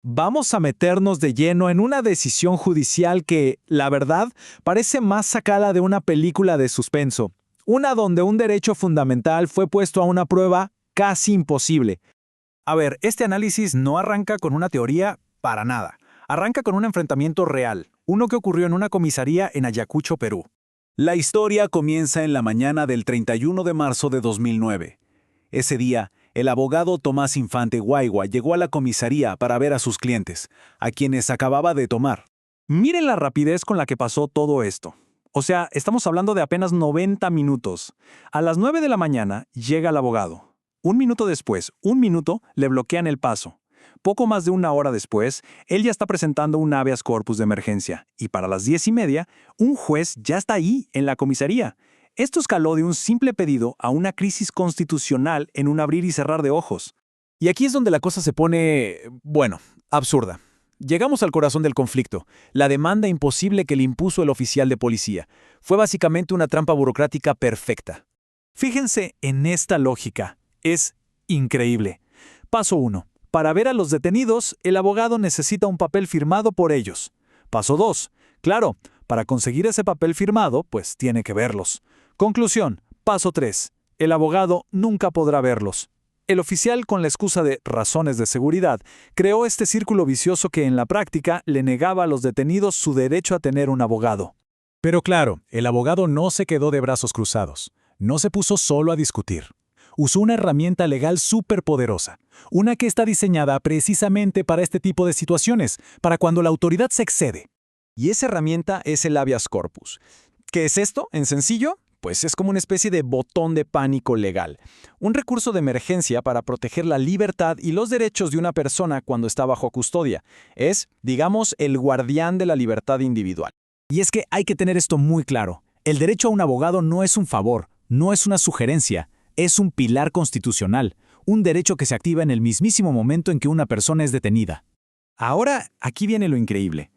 Vamos a meternos de lleno en una decisión judicial que, la verdad, parece más sacada de una película de suspenso. Una donde un derecho fundamental fue puesto a una prueba casi imposible. A ver, este análisis no arranca con una teoría para nada. Arranca con un enfrentamiento real, uno que ocurrió en una comisaría en Ayacucho, Perú. La historia comienza en la mañana del 31 de marzo de 2009. Ese día, el abogado Tomás Infante Guaigua llegó a la comisaría para ver a sus clientes, a quienes acababa de tomar. Miren la rapidez con la que pasó todo esto. O sea, estamos hablando de apenas 90 minutos. A las 9 de la mañana llega el abogado. Un minuto después, le bloquean el paso. Poco más de una hora después, él ya está presentando un habeas corpus de emergencia. Y para las 10:30, un juez ya está ahí, en la comisaría. Esto escaló de un simple pedido a una crisis constitucional en un abrir y cerrar de ojos. Y aquí es donde la cosa se pone, bueno, absurda. Llegamos al corazón del conflicto, la demanda imposible que le impuso el oficial de policía. Fue básicamente una trampa burocrática perfecta. Fíjense en esta lógica. Es increíble. Paso 1. Para ver a los detenidos, el abogado necesita un papel firmado por ellos. Paso 2. Claro, para conseguir ese papel firmado, pues tiene que verlos. Conclusión. Paso 3. El abogado nunca podrá verlos. El oficial, con la excusa de razones de seguridad, creó este círculo vicioso que en la práctica le negaba a los detenidos su derecho a tener un abogado. Pero claro, el abogado no se quedó de brazos cruzados. No se puso solo a discutir. Usó una herramienta legal superpoderosa, una que está diseñada precisamente para este tipo de situaciones, para cuando la autoridad se excede. Y esa herramienta es el habeas corpus. ¿Qué es esto, en sencillo? Pues es como una especie de botón de pánico legal. Un recurso de emergencia para proteger la libertad y los derechos de una persona cuando está bajo custodia. Es, digamos, el guardián de la libertad individual. Y es que hay que tener esto muy claro. El derecho a un abogado no es un favor, no es una sugerencia, es un pilar constitucional, un derecho que se activa en el mismísimo momento en que una persona es detenida. Ahora, aquí viene lo increíble.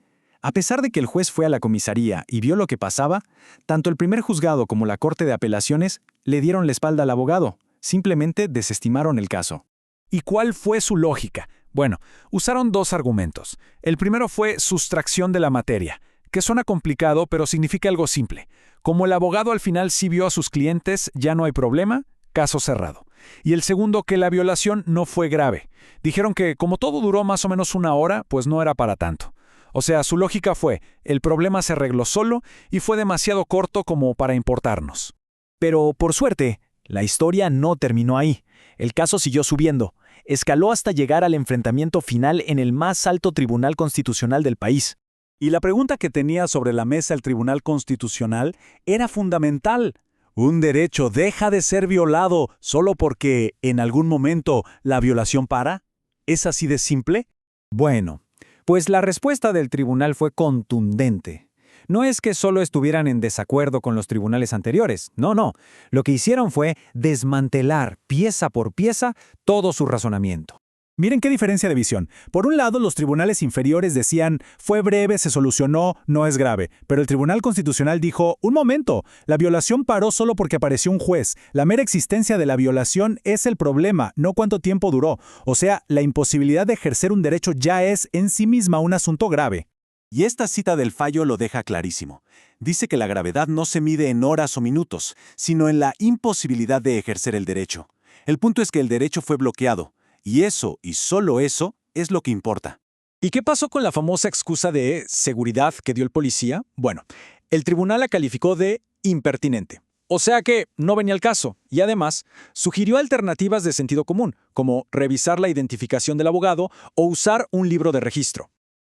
A pesar de que el juez fue a la comisaría y vio lo que pasaba, tanto el primer juzgado como la Corte de Apelaciones le dieron la espalda al abogado, simplemente desestimaron el caso. ¿Y cuál fue su lógica? Bueno, usaron dos argumentos. El primero fue sustracción de la materia, que suena complicado pero significa algo simple. Como el abogado al final sí vio a sus clientes, ya no hay problema, caso cerrado. Y el segundo, que la violación no fue grave. Dijeron que como todo duró más o menos una hora, pues no era para tanto. O sea, su lógica fue, el problema se arregló solo y fue demasiado corto como para importarnos. Pero, por suerte, la historia no terminó ahí. El caso siguió subiendo. Escaló hasta llegar al enfrentamiento final en el más alto tribunal constitucional del país. Y la pregunta que tenía sobre la mesa el Tribunal Constitucional era fundamental. ¿Un derecho deja de ser violado solo porque, en algún momento, la violación para? ¿Es así de simple? Bueno, pues la respuesta del tribunal fue contundente. No es que solo estuvieran en desacuerdo con los tribunales anteriores, no. Lo que hicieron fue desmantelar pieza por pieza todo su razonamiento. Miren qué diferencia de visión. Por un lado, los tribunales inferiores decían, fue breve, se solucionó, no es grave. Pero el Tribunal Constitucional dijo, un momento, la violación paró solo porque apareció un juez. La mera existencia de la violación es el problema, no cuánto tiempo duró. O sea, la imposibilidad de ejercer un derecho ya es en sí misma un asunto grave. Y esta cita del fallo lo deja clarísimo. Dice que la gravedad no se mide en horas o minutos, sino en la imposibilidad de ejercer el derecho. El punto es que el derecho fue bloqueado. Y eso, y solo eso, es lo que importa. ¿Y qué pasó con la famosa excusa de seguridad que dio el policía? Bueno, el tribunal la calificó de impertinente. O sea que no venía al caso, y además sugirió alternativas de sentido común, como revisar la identificación del abogado o usar un libro de registro.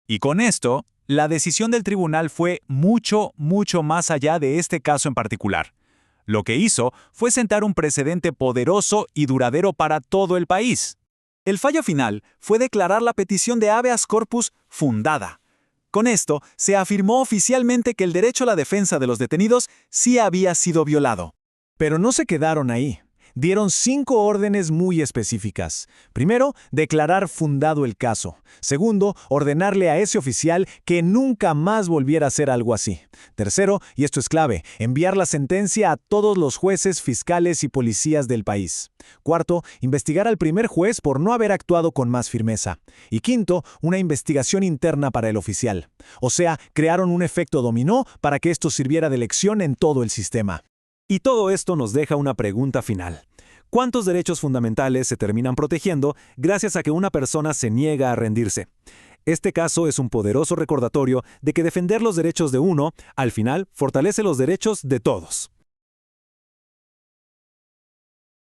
Y con esto, la decisión del tribunal fue mucho más allá de este caso en particular. Lo que hizo fue sentar un precedente poderoso y duradero para todo el país. El fallo final fue declarar la petición de habeas corpus fundada. Con esto, se afirmó oficialmente que el derecho a la defensa de los detenidos sí había sido violado. Pero no se quedaron ahí. Dieron 5 órdenes muy específicas. Primero, declarar fundado el caso. Segundo, ordenarle a ese oficial que nunca más volviera a hacer algo así. Tercero, y esto es clave, enviar la sentencia a todos los jueces, fiscales y policías del país. Cuarto, investigar al primer juez por no haber actuado con más firmeza. Y quinto, una investigación interna para el oficial. O sea, crearon un efecto dominó para que esto sirviera de lección en todo el sistema. Y todo esto nos deja una pregunta final. ¿Cuántos derechos fundamentales se terminan protegiendo gracias a que una persona se niega a rendirse? Este caso es un poderoso recordatorio de que defender los derechos de uno, al final, fortalece los derechos de todos.